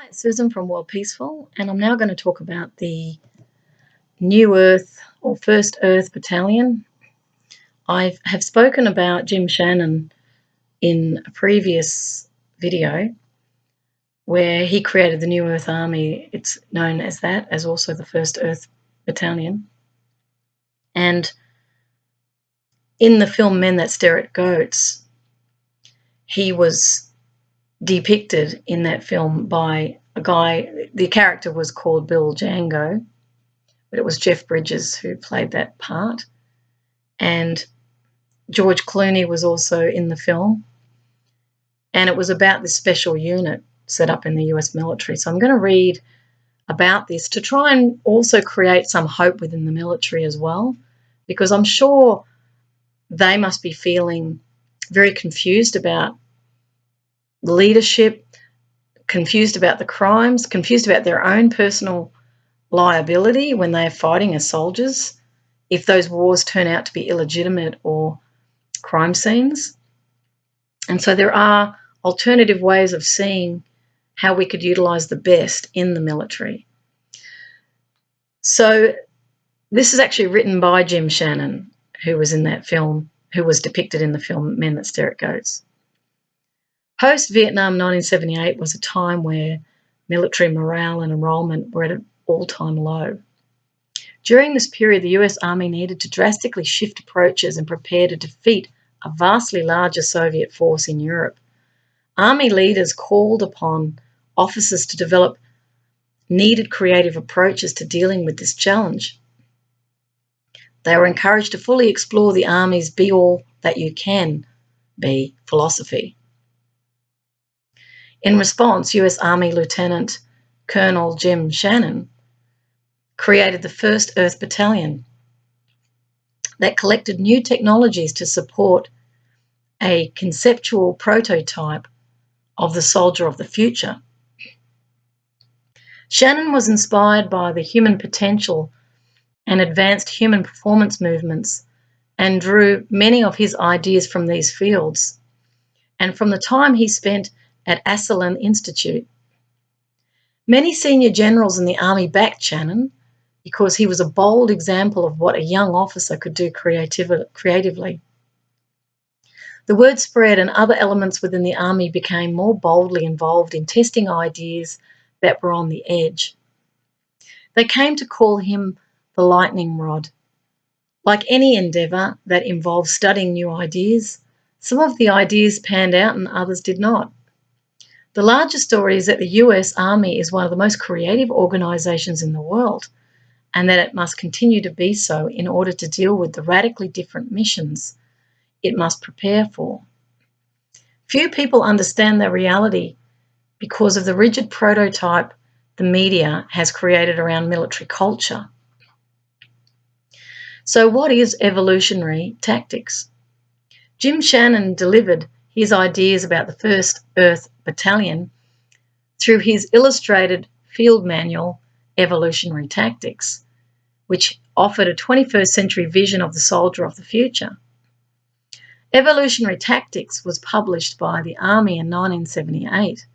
It's Susan from Worldpeacefull, and I'm now going to talk about the New Earth or First Earth Battalion. I have spoken about Jim Shannon in a previous video where he created the New Earth Army. It's known as that, as also the First Earth Battalion. And in the film Men That Stare at Goats, he was depicted in that film by a guy. The character was called Bill Django, but it was Jeff Bridges who played that part. And George Clooney was also in the film. And it was about this special unit set up in the US military. So I'm going to read about this to try and also create some hope within the military as well, because I'm sure they must be feeling very confused about leadership, confused about the crimes, confused about their own personal liability when they are fighting as soldiers, if those wars turn out to be illegitimate or crime scenes. And so there are alternative ways of seeing how we could utilise the best in the military. So this is actually written by Jim Shannon, who was in that film, who was depicted in the film Men That Stare at Goats. Post-Vietnam 1978 was a time where military morale and enrolment were at an all-time low. During this period, the US Army needed to drastically shift approaches and prepare to defeat a vastly larger Soviet force in Europe. Army leaders called upon officers to develop needed creative approaches to dealing with this challenge. They were encouraged to fully explore the Army's be all that you can be philosophy. In response, US Army Lieutenant Colonel Jim Shannon created the First Earth Battalion that collected new technologies to support a conceptual prototype of the soldier of the future. Shannon was inspired by the human potential and advanced human performance movements and drew many of his ideas from these fields and from the time he spent at Esalen Institute. Many senior generals in the Army backed Shannon because he was a bold example of what a young officer could do creatively. The word spread and other elements within the Army became more boldly involved in testing ideas that were on the edge. They came to call him the lightning rod. Like any endeavour that involves studying new ideas, some of the ideas panned out and others did not. The larger story is that the US Army is one of the most creative organisations in the world, and that it must continue to be so in order to deal with the radically different missions it must prepare for. Few people understand the reality because of the rigid prototype the media has created around military culture. So what is evolutionary tactics? Jim Shannon delivered his ideas about the First Earth Battalion through his illustrated field manual, Evolutionary Tactics, which offered a 21st century vision of the soldier of the future. Evolutionary Tactics was published by the Army in 1978.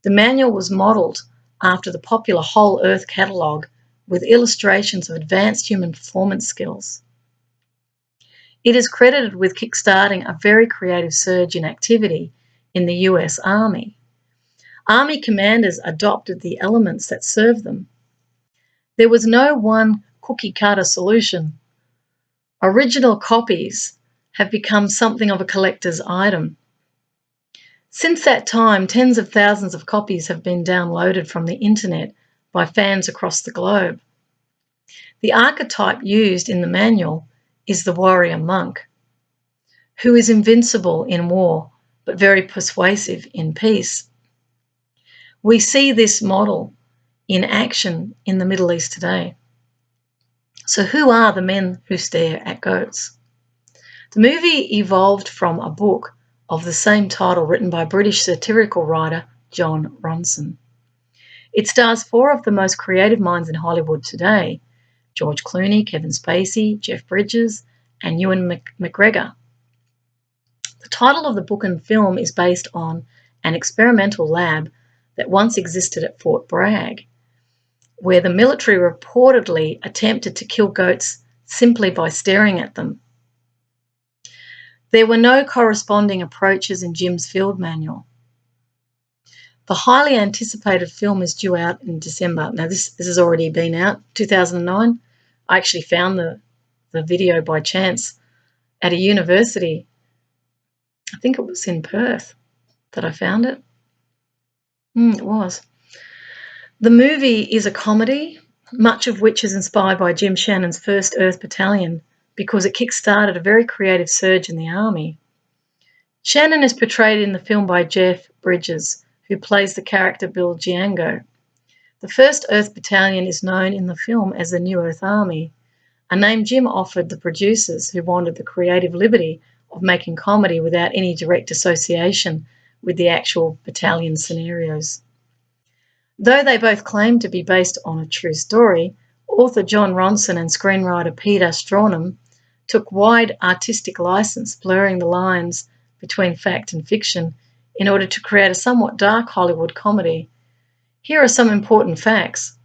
The manual was modelled after the popular Whole Earth catalogue with illustrations of advanced human performance skills. It is credited with kickstarting a very creative surge in activity in the US Army. Army commanders adopted the elements that served them. There was no one cookie-cutter solution. Original copies have become something of a collector's item. Since that time, tens of thousands of copies have been downloaded from the internet by fans across the globe. The archetype used in the manual is the warrior monk, who is invincible in war but very persuasive in peace. We see this model in action in the Middle East today. So who are the men who stare at goats? The movie evolved from a book of the same title written by British satirical writer John Ronson. It stars four of the most creative minds in Hollywood today: George Clooney, Kevin Spacey, Jeff Bridges, and Ewan McGregor. The title of the book and film is based on an experimental lab that once existed at Fort Bragg, where the military reportedly attempted to kill goats simply by staring at them. There were no corresponding approaches in Jim's field manual. The highly anticipated film is due out in December. Now, this has already been out, 2009. I actually found the video by chance at a university. I think it was in Perth that I found it. It was. The movie is a comedy, much of which is inspired by Jim Shannon's first Earth Battalion, because it kick-started a very creative surge in the Army. Shannon is portrayed in the film by Jeff Bridges, who plays the character Bill Giango. The first Earth Battalion is known in the film as the New Earth Army, a name Jim offered the producers who wanted the creative liberty of making comedy without any direct association with the actual battalion scenarios. Though they both claim to be based on a true story, author John Ronson and screenwriter Peter Stronham took wide artistic license, blurring the lines between fact and fiction in order to create a somewhat dark Hollywood comedy. Here are some important facts.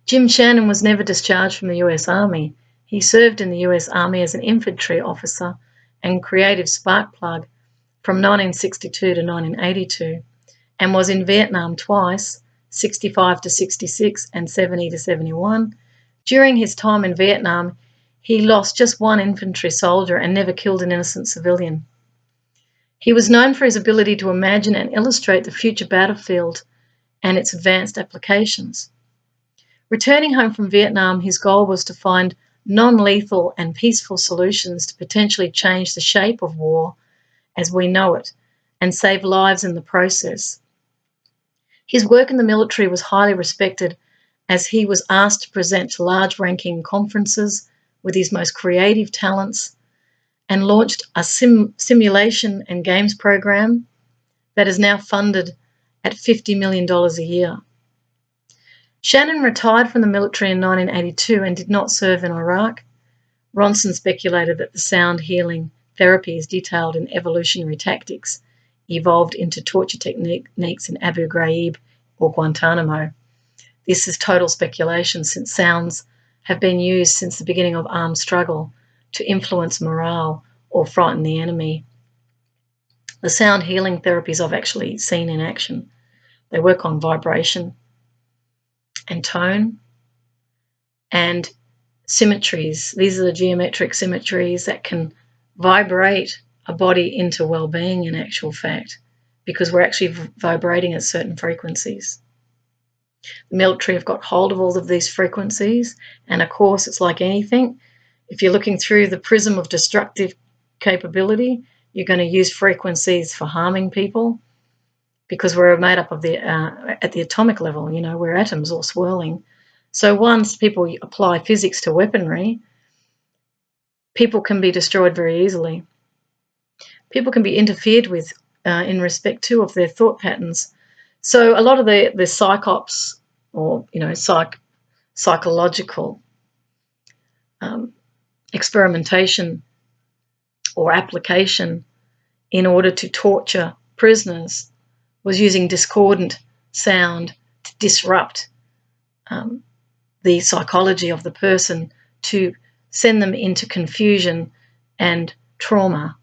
Jim Shannon was never discharged from the US Army. He served in the US Army as an infantry officer and creative spark plug from 1962 to 1982, and was in Vietnam twice, 65 to 66 and 70 to 71. During his time in Vietnam, he lost just one infantry soldier and never killed an innocent civilian. He was known for his ability to imagine and illustrate the future battlefield and its advanced applications. Returning home from Vietnam, his goal was to find non-lethal and peaceful solutions to potentially change the shape of war as we know it and save lives in the process. His work in the military was highly respected as he was asked to present to large-ranking conferences with his most creative talents and launched a simulation and games program that is now funded at $50 million a year. Shannon retired from the military in 1982 and did not serve in Iraq. Ronson speculated that the sound healing therapies detailed in Evolutionary Tactics evolved into torture techniques in Abu Ghraib or Guantanamo. This is total speculation, since sounds have been used since the beginning of armed struggle to influence morale or frighten the enemy. The sound healing therapies I've actually seen in action. They work on vibration and tone and symmetries. These are the geometric symmetries that can vibrate a body into well-being in actual fact, because we're actually vibrating at certain frequencies. The military have got hold of all of these frequencies, and of course it's like anything. If you're looking through the prism of destructive capability, you're going to use frequencies for harming people, because we're made up of at the atomic level, we're atoms all swirling. So once people apply physics to weaponry, people can be destroyed very easily. People can be interfered with in respect too of their thought patterns. So a lot of the psychops or psychological experimentation or application in order to torture prisoners was using discordant sound to disrupt the psychology of the person, to send them into confusion and trauma.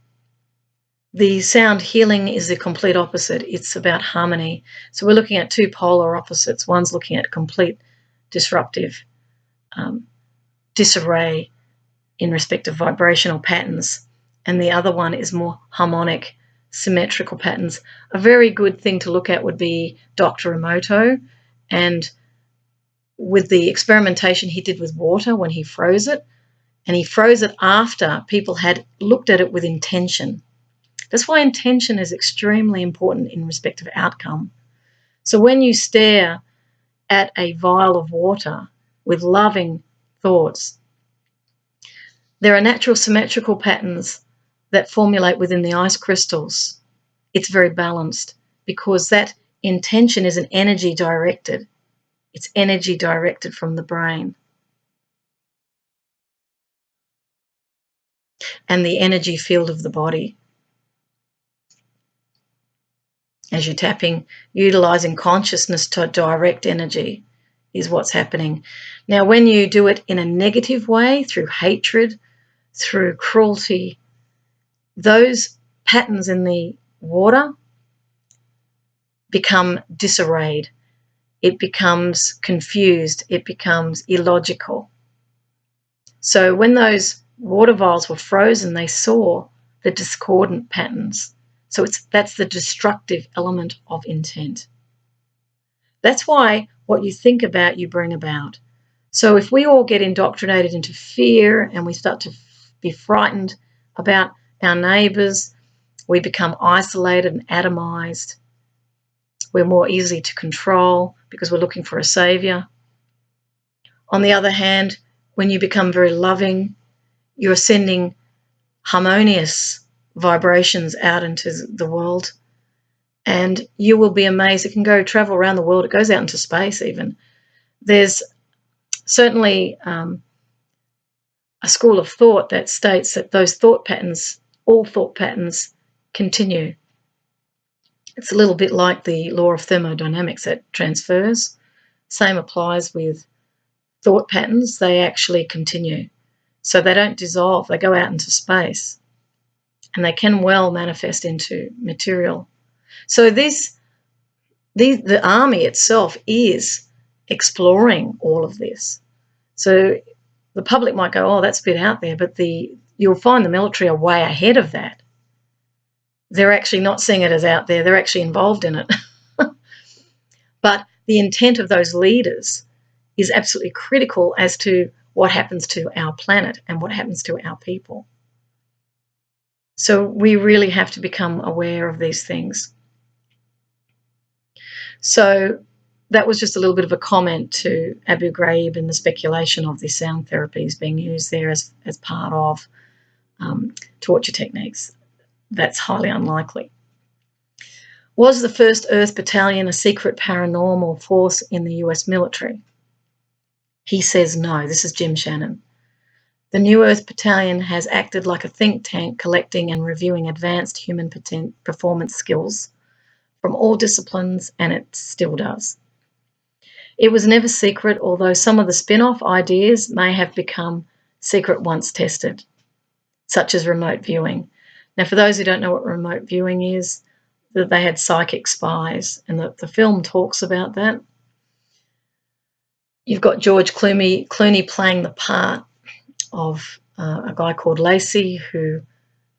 The sound healing is the complete opposite. It's about harmony. So we're looking at two polar opposites. One's looking at complete disruptive disarray in respect of vibrational patterns, and the other one is more harmonic, symmetrical patterns. A very good thing to look at would be Dr. Emoto, and with the experimentation he did with water when he froze it, and he froze it after people had looked at it with intention. That's why intention is extremely important in respect of outcome. So when you stare at a vial of water with loving thoughts, there are natural symmetrical patterns that formulate within the ice crystals. It's very balanced because that intention is an energy directed. It's energy directed from the brain. And the energy field of the body. as you're tapping, utilising consciousness to direct energy is what's happening. Now, when you do it in a negative way, through hatred, through cruelty, those patterns in the water become disarrayed. It becomes confused. It becomes illogical. So when those water vials were frozen, they saw the discordant patterns. So that's the destructive element of intent. That's why what you think about, you bring about. So if we all get indoctrinated into fear and we start to be frightened about our neighbours, we become isolated and atomized. We're more easy to control because we're looking for a saviour. On the other hand, when you become very loving, you're sending harmonious vibrations out into the world, and you will be amazed. It can go travel around the world. It goes out into space even. There's certainly a school of thought that states that those thought patterns, all thought patterns, continue. It's a little bit like the law of thermodynamics that transfers. Same applies with thought patterns. They actually continue. So they don't dissolve. They go out into space. And they can well manifest into material. So the army itself is exploring all of this. So the public might go, oh, that's a bit out there, but you'll find the military are way ahead of that. They're actually not seeing it as out there. They're actually involved in it. But the intent of those leaders is absolutely critical as to what happens to our planet and what happens to our people. So we really have to become aware of these things. So that was just a little bit of a comment to Abu Ghraib and the speculation of the sound therapies being used there as part of torture techniques. That's highly unlikely. Was the 1st Earth Battalion a secret paranormal force in the US military? He says no. This is Jim Shannon. The new Earth Battalion has acted like a think tank, collecting and reviewing advanced human performance skills from all disciplines, and it still does. It was never secret, although some of the spin-off ideas may have become secret once tested, such as remote viewing. Now, for those who don't know what remote viewing is, that they had psychic spies, and the film talks about that. You've got George Clooney playing the part of a guy called Lacey, who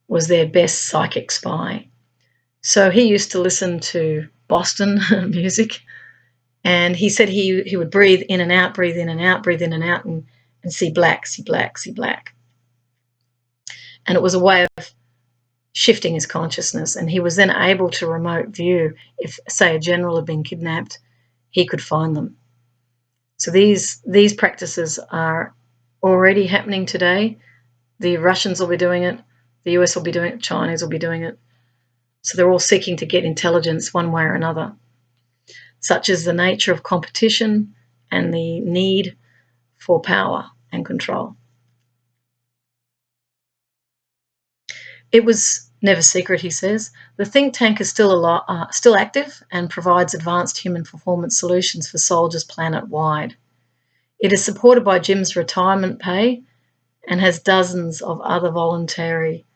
was their best psychic spy. So he used to listen to Boston music, and he said he would breathe in and out, breathe in and out, breathe in and out, and see black, see black, see black. And it was a way of shifting his consciousness, and he was then able to remote view. If, say, a general had been kidnapped, he could find them. So these practices are already happening today. The Russians will be doing it, the US will be doing it, Chinese will be doing it. So they're all seeking to get intelligence one way or another, such as the nature of competition and the need for power and control. It was never secret, he says. The think tank is still active and provides advanced human performance solutions for soldiers planet-wide. It is supported by Jim's retirement pay and has dozens of other voluntary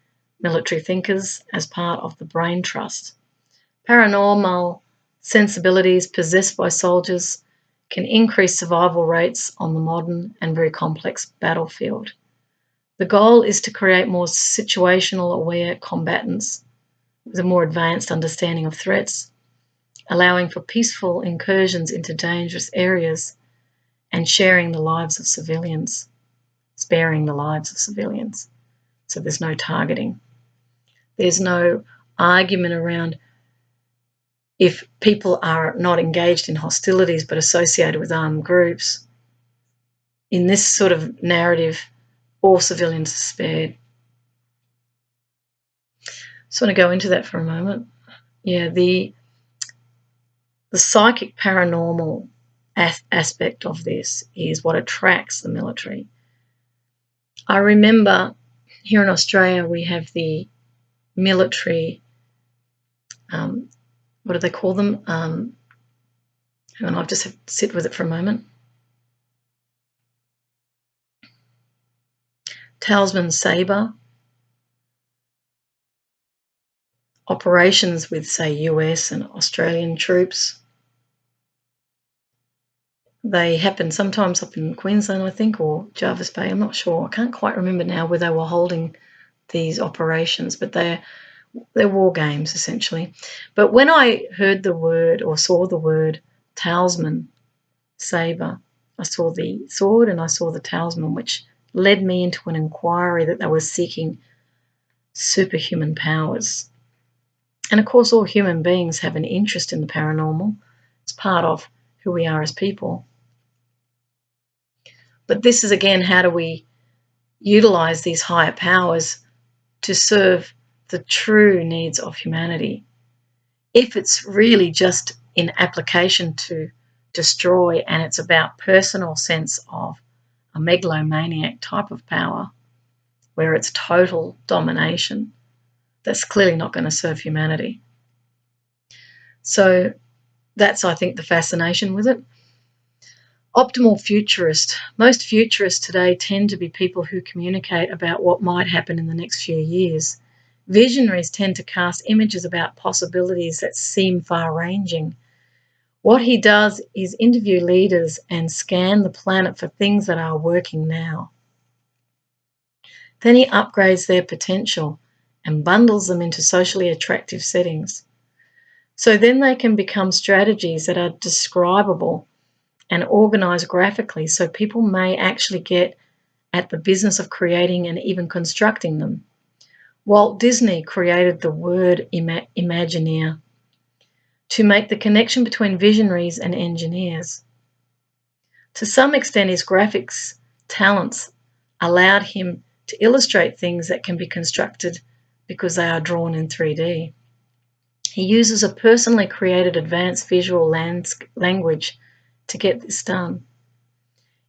military thinkers as part of the Brain Trust. Paranormal sensibilities possessed by soldiers can increase survival rates on the modern and very complex battlefield. The goal is to create more situational aware combatants with a more advanced understanding of threats, allowing for peaceful incursions into dangerous areas and sharing the lives of civilians, sparing the lives of civilians. So there's no targeting. There's no argument around if people are not engaged in hostilities but associated with armed groups. In this sort of narrative, all civilians are spared. Just want to go into that for a moment. Yeah, the psychic paranormal aspect of this is what attracts the military. I remember here in Australia we have the military what do they call them? Hang on, I'll just have to sit with it for a moment. Talisman saber. Operations with, say, US and Australian troops. They happen sometimes up in Queensland, I think, or Jervis Bay. I'm not sure. I can't quite remember now where they were holding these operations, but they're war games, essentially. But when I heard the word or saw the word talisman saber, I saw the sword and I saw the talisman, which led me into an inquiry that they were seeking superhuman powers. And of course, all human beings have an interest in the paranormal. It's part of who we are as people. But this is, again, how do we utilize these higher powers to serve the true needs of humanity? If it's really just in application to destroy and it's about personal sense of a megalomaniac type of power where it's total domination, that's clearly not going to serve humanity. So that's, I think, the fascination with it. Optimal futurist. Most futurists today tend to be people who communicate about what might happen in the next few years. Visionaries tend to cast images about possibilities that seem far-ranging. What he does is interview leaders and scan the planet for things that are working now. Then he upgrades their potential and bundles them into socially attractive settings. So then they can become strategies that are describable and organised graphically, so people may actually get at the business of creating and even constructing them. Walt Disney created the word Imagineer to make the connection between visionaries and engineers. To some extent, his graphics talents allowed him to illustrate things that can be constructed because they are drawn in 3D. He uses a personally created advanced visual language to get this done.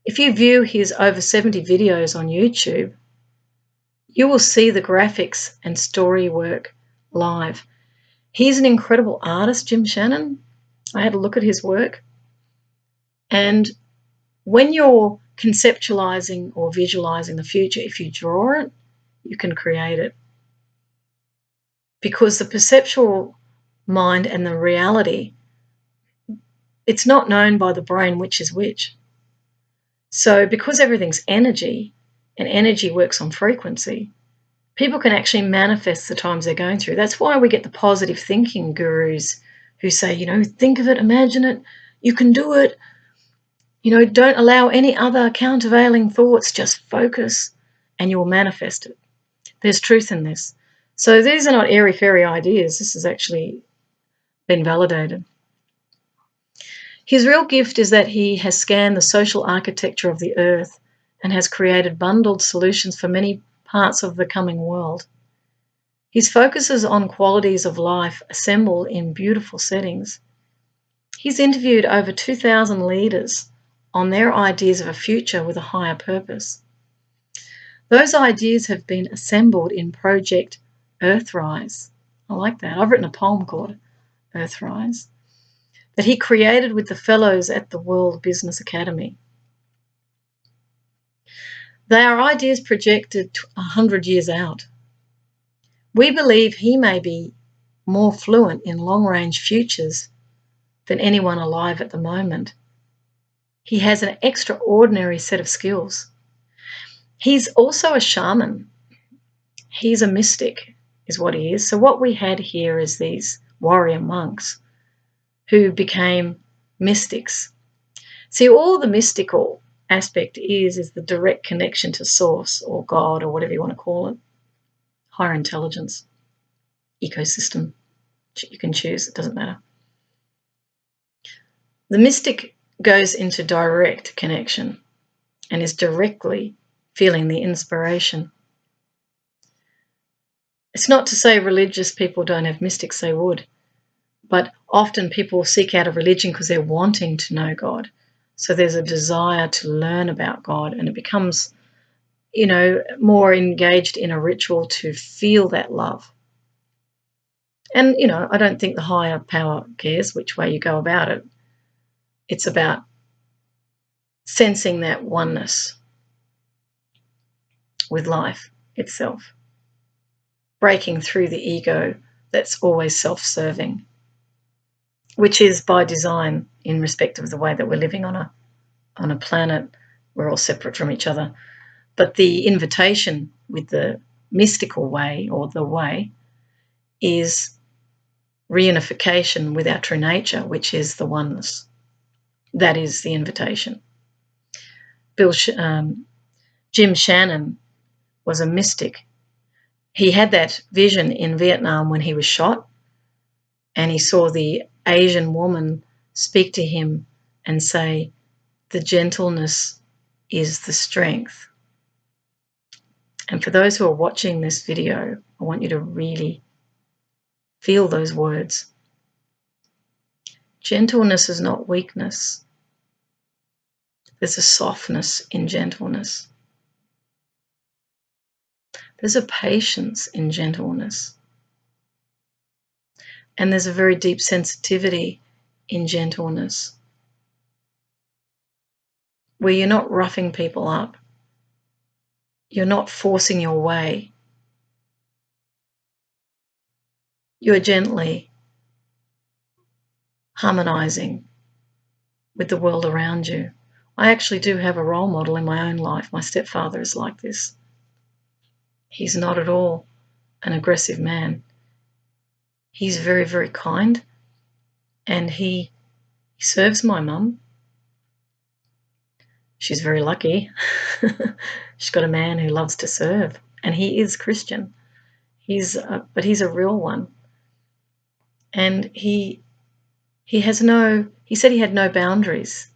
If you view his over 70 videos on YouTube, you will see the graphics and story work live. He's an incredible artist, Jim Shannon. I had a look at his work. And when you're conceptualizing or visualizing the future, if you draw it, you can create it. Because the perceptual mind and the reality, it's not known by the brain which is which. So because everything's energy, and energy works on frequency, people can actually manifest the times they're going through. That's why we get the positive thinking gurus who say, think of it, imagine it, you can do it. Don't allow any other countervailing thoughts, just focus and you will manifest it. There's truth in this. So these are not airy-fairy ideas. This has actually been validated. His real gift is that he has scanned the social architecture of the earth and has created bundled solutions for many parts of the coming world. His focus is on qualities of life assembled in beautiful settings. He's interviewed over 2,000 leaders on their ideas of a future with a higher purpose. Those ideas have been assembled in Project Earthrise. I like that. I've written a poem called Earthrise that he created with the fellows at the World Business Academy. They are ideas projected 100 years out. We believe he may be more fluent in long-range futures than anyone alive at the moment. He has an extraordinary set of skills. He's also a shaman. He's a mystic, is what he is. So what we had here is these warrior monks who became mystics. See, all the mystical aspect is the direct connection to source or God or whatever you want to call it, higher intelligence, ecosystem. You can choose, it doesn't matter. The mystic goes into direct connection and is directly feeling the inspiration. It's not to say religious people don't have mystics, they would. But often people seek out a religion because they're wanting to know God. So there's a desire to learn about God, and it becomes, more engaged in a ritual to feel that love. And, I don't think the higher power cares which way you go about it. It's about sensing that oneness with life itself, breaking through the ego that's always self-serving, which is by design in respect of the way that we're living on a planet. We're all separate from each other. But the invitation with the mystical way, or the way, is reunification with our true nature, which is the oneness. That is the invitation. Jim Shannon was a mystic. He had that vision in Vietnam when he was shot, and he saw the Asian woman speak to him and say, "The gentleness is the strength." And for those who are watching this video, I want you to really feel those words. Gentleness is not weakness. There's a softness in gentleness. There's a patience in gentleness. And there's a very deep sensitivity in gentleness, where you're not roughing people up. You're not forcing your way. You're gently harmonizing with the world around you. I actually do have a role model in my own life. My stepfather is like this. He's not at all an aggressive man. He's very, very kind, and he serves my mum. She's very lucky. She's got a man who loves to serve, and he is Christian. But he's a real one. And he said he had no boundaries,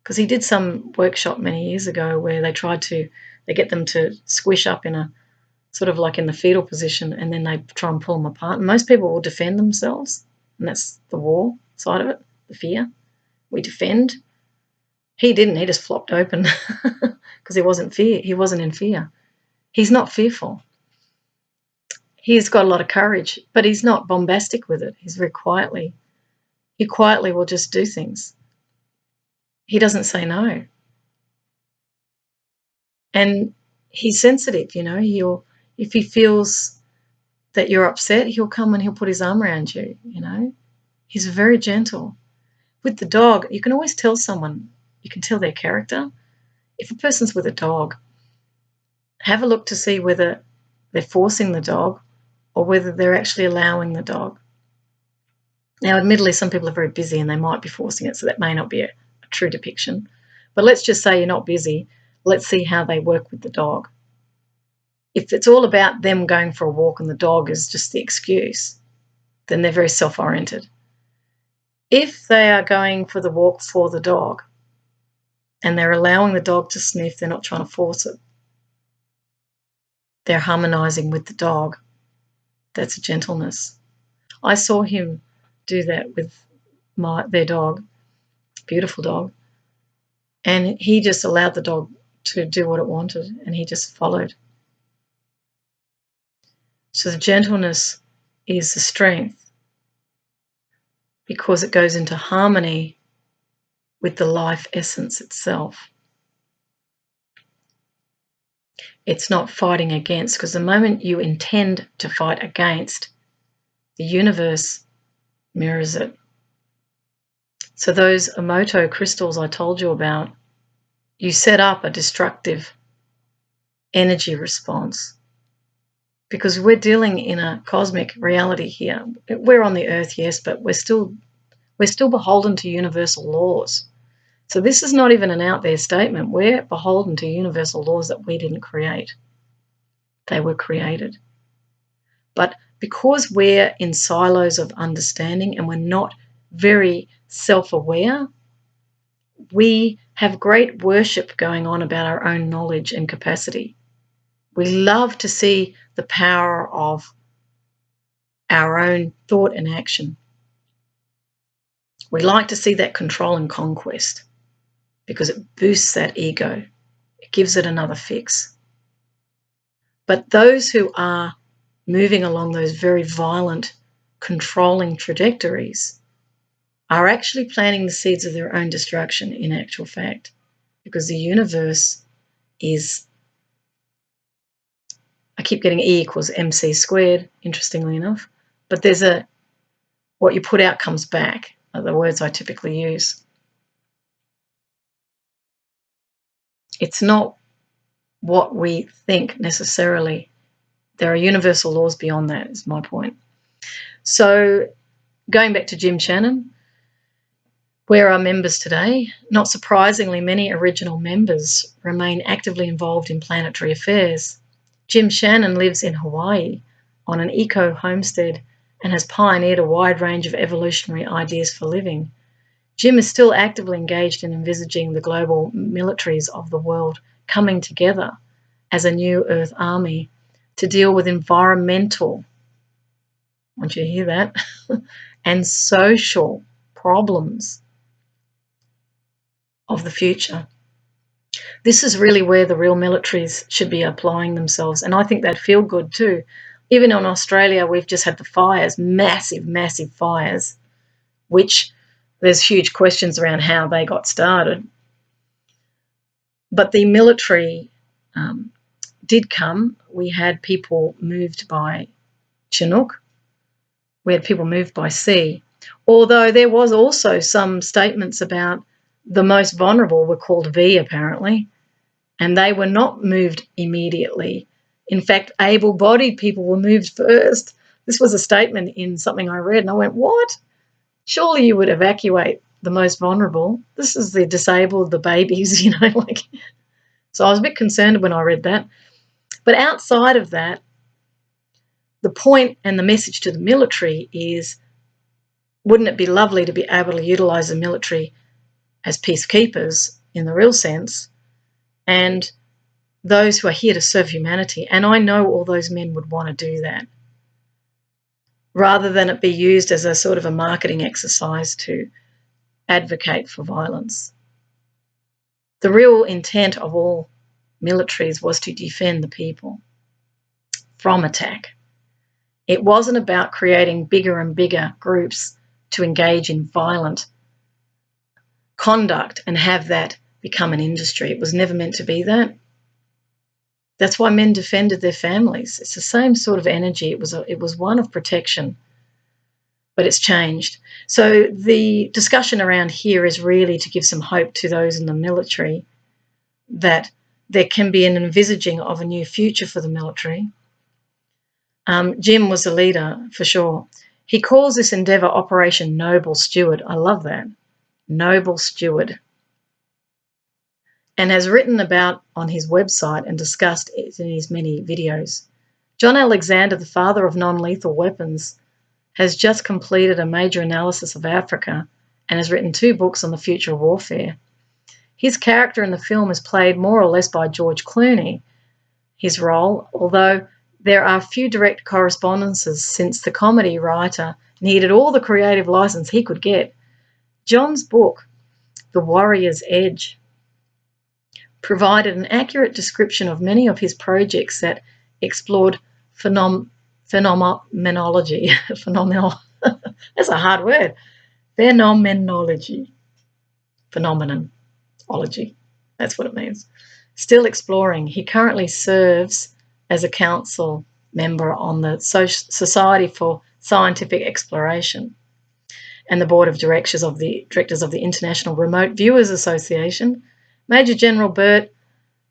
because he did some workshop many years ago where they get them to squish up in a sort of like in the fetal position, and then they try and pull them apart. And most people will defend themselves, and that's the war side of it, the fear. We defend. He didn't. He just flopped open because he wasn't in fear. He's not fearful. He's got a lot of courage, but he's not bombastic with it. He's he quietly will just do things. He doesn't say no. And he's sensitive, if he feels that you're upset, he'll come and he'll put his arm around you, He's very gentle. With the dog, you can always tell someone, you can tell their character. If a person's with a dog, have a look to see whether they're forcing the dog or whether they're actually allowing the dog. Now, admittedly, some people are very busy and they might be forcing it, so that may not be a true depiction. But let's just say you're not busy. Let's see how they work with the dog. If it's all about them going for a walk and the dog is just the excuse, then they're very self-oriented. If they are going for the walk for the dog and they're allowing the dog to sniff, they're not trying to force it, they're harmonizing with the dog, that's a gentleness. I saw him do that with their dog, beautiful dog, and he just allowed the dog to do what it wanted, and he just followed. So the gentleness is the strength, because it goes into harmony with the life essence itself. It's not fighting against, because the moment you intend to fight against, the universe mirrors it. So those Emoto crystals I told you about, you set up a destructive energy response, because we're dealing in a cosmic reality here. We're on the earth, yes, but we're still beholden to universal laws. So this is not even an out there statement. We're beholden to universal laws that we didn't create. They were created. But because we're in silos of understanding and we're not very self-aware, we have great worship going on about our own knowledge and capacity. We love to see the power of our own thought and action. We like to see that control and conquest because it boosts that ego. It gives it another fix. But those who are moving along those very violent controlling trajectories are actually planting the seeds of their own destruction in actual fact, because the universe is, I keep getting E equals MC squared, interestingly enough, but there's what you put out comes back, are the words I typically use. It's not what we think necessarily. There are universal laws beyond that, is my point. So going back to Jim Shannon, where are members today? Not surprisingly, many original members remain actively involved in planetary affairs. Jim Shannon lives in Hawaii on an eco-homestead and has pioneered a wide range of evolutionary ideas for living. Jim is still actively engaged in envisaging the global militaries of the world coming together as a new Earth army to deal with environmental, I want you to hear that, and social problems of the future. This is really where the real militaries should be applying themselves, and I think they'd feel good too. Even in Australia, we've just had the fires, massive, massive fires, which there's huge questions around how they got started. But the military did come. We had people moved by Chinook. We had people moved by sea. Although there was also some statements about the most vulnerable were called V, apparently, and they were not moved immediately. In fact, able-bodied people were moved first. This was a statement in something I read, and I went, what? Surely you would evacuate the most vulnerable. This is the disabled, the babies, like. So I was a bit concerned when I read that. But outside of that, the point and the message to the military is, wouldn't it be lovely to be able to utilise the military as peacekeepers in the real sense, and those who are here to serve humanity? And I know all those men would want to do that, rather than it be used as a sort of a marketing exercise to advocate for violence. The real intent of all militaries was to defend the people from attack. It wasn't about creating bigger and bigger groups to engage in violent conduct and have that become an industry. It was never meant to be that. That's why men defended their families. It's the same sort of energy. It was one of protection, but it's changed. So the discussion around here is really to give some hope to those in the military that there can be an envisaging of a new future for the military. Jim was a leader for sure. He calls this endeavour Operation Noble Steward. I love that. Noble Steward. And has written about on his website and discussed it in his many videos. John Alexander, the father of non-lethal weapons, has just completed a major analysis of Africa and has written 2 books on the future of warfare. His character in the film is played more or less by George Clooney, his role, although there are few direct correspondences since the comedy writer needed all the creative license he could get. John's book, The Warrior's Edge, provided an accurate description of many of his projects that explored phenomenology. That's a hard word. Phenomenology. Phenomenology. That's what it means. Still exploring. He currently serves as a council member on the Society for Scientific Exploration and the board of directors of the International Remote Viewers Association. Major General Bert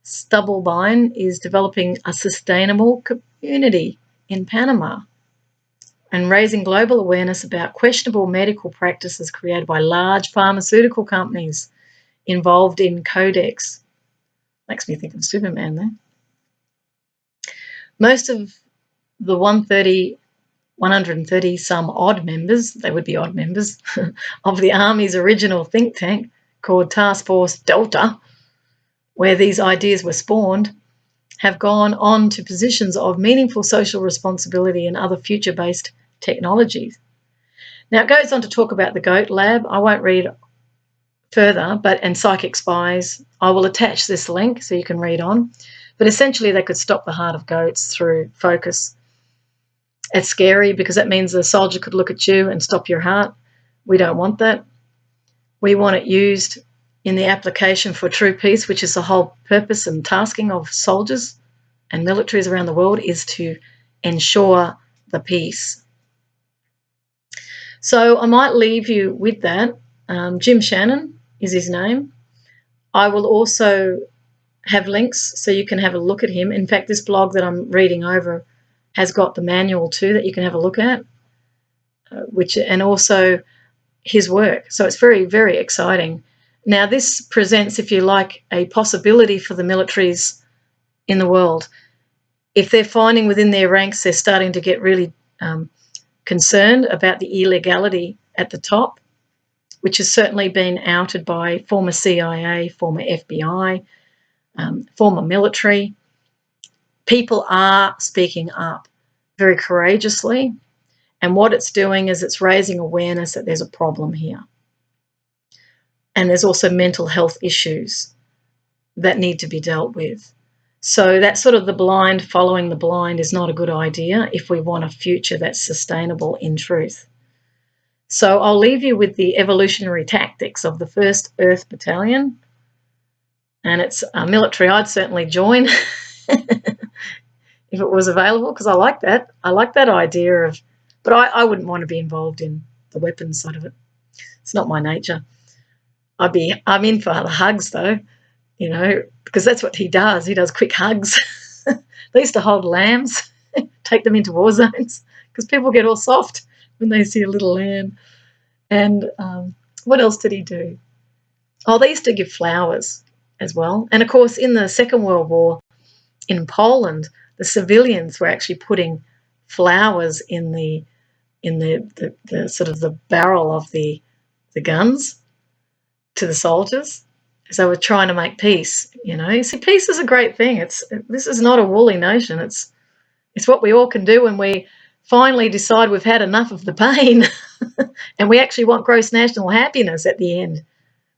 Stubblebine is developing a sustainable community in Panama and raising global awareness about questionable medical practices created by large pharmaceutical companies involved in Codex. Makes me think of Superman there. Most of the 130 some odd members, they would be odd members, of the Army's original think tank called Task Force Delta, where these ideas were spawned, have gone on to positions of meaningful social responsibility and other future-based technologies. Now, it goes on to talk about the GOAT Lab. I won't read further, and Psychic Spies. I will attach this link so you can read on. But essentially, they could stop the heart of goats through focus. It's scary because that means a soldier could look at you and stop your heart. We don't want that. We want it used in the application for true peace, which is the whole purpose and tasking of soldiers and militaries around the world, is to ensure the peace. So I might leave you with that. Jim Shannon is his name. I will also have links so you can have a look at him. In fact, this blog that I'm reading over has got the manual too that you can have a look at, and also his work. So it's very, very exciting. Now, this presents, if you like, a possibility for the militaries in the world. If they're finding within their ranks they're starting to get really concerned about the illegality at the top, which has certainly been outed by former CIA, former FBI, former military. People are speaking up very courageously, and what it's doing is it's raising awareness that there's a problem here. And there's also mental health issues that need to be dealt with. So that sort of the blind following the blind is not a good idea if we want a future that's sustainable in truth. So I'll leave you with the evolutionary tactics of the 1st Earth Battalion. And it's a military I'd certainly join if it was available, because I like that. I like that idea of, but I wouldn't want to be involved in the weapons side of it. It's not my nature. I'm in for the hugs though, because that's what he does. He does quick hugs. They used to hold lambs, take them into war zones, because people get all soft when they see a little lamb. And what else did he do? Oh, they used to give flowers as well. And of course, in the Second World War in Poland, the civilians were actually putting flowers in the sort of the barrel of the guns to the soldiers, as they were trying to make peace. You see, peace is a great thing. This is not a woolly notion. It's what we all can do when we finally decide we've had enough of the pain and we actually want gross national happiness at the end.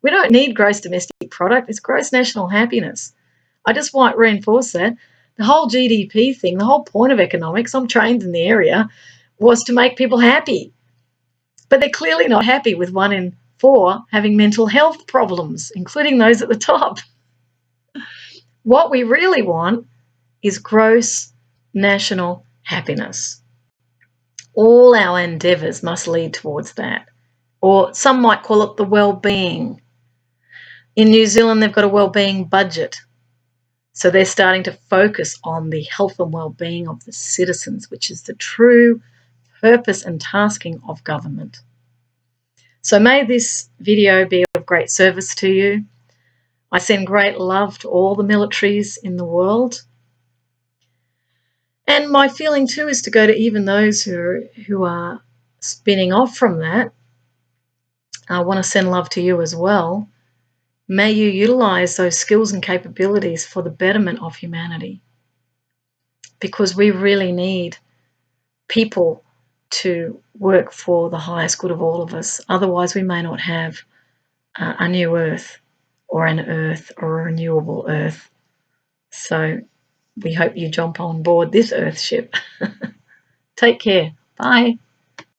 We don't need gross domestic product. It's gross national happiness. I just want to reinforce that. The whole GDP thing, the whole point of economics, I'm trained in the area, was to make people happy. But they're clearly not happy with 1 in 4 having mental health problems, including those at the top. What we really want is gross national happiness. All our endeavours must lead towards that, or some might call it the well-being. In New Zealand, they've got a well-being budget, so they're starting to focus on the health and well-being of the citizens, which is the true purpose and tasking of government. So may this video be of great service to you. I send great love to all the militaries in the world. And my feeling too is to go to even those who are spinning off from that. I want to send love to you as well. May you utilise those skills and capabilities for the betterment of humanity, because we really need people to work for the highest good of all of us. Otherwise, we may not have a new Earth or an Earth or a renewable Earth. So we hope you jump on board this Earth ship. Take care. Bye.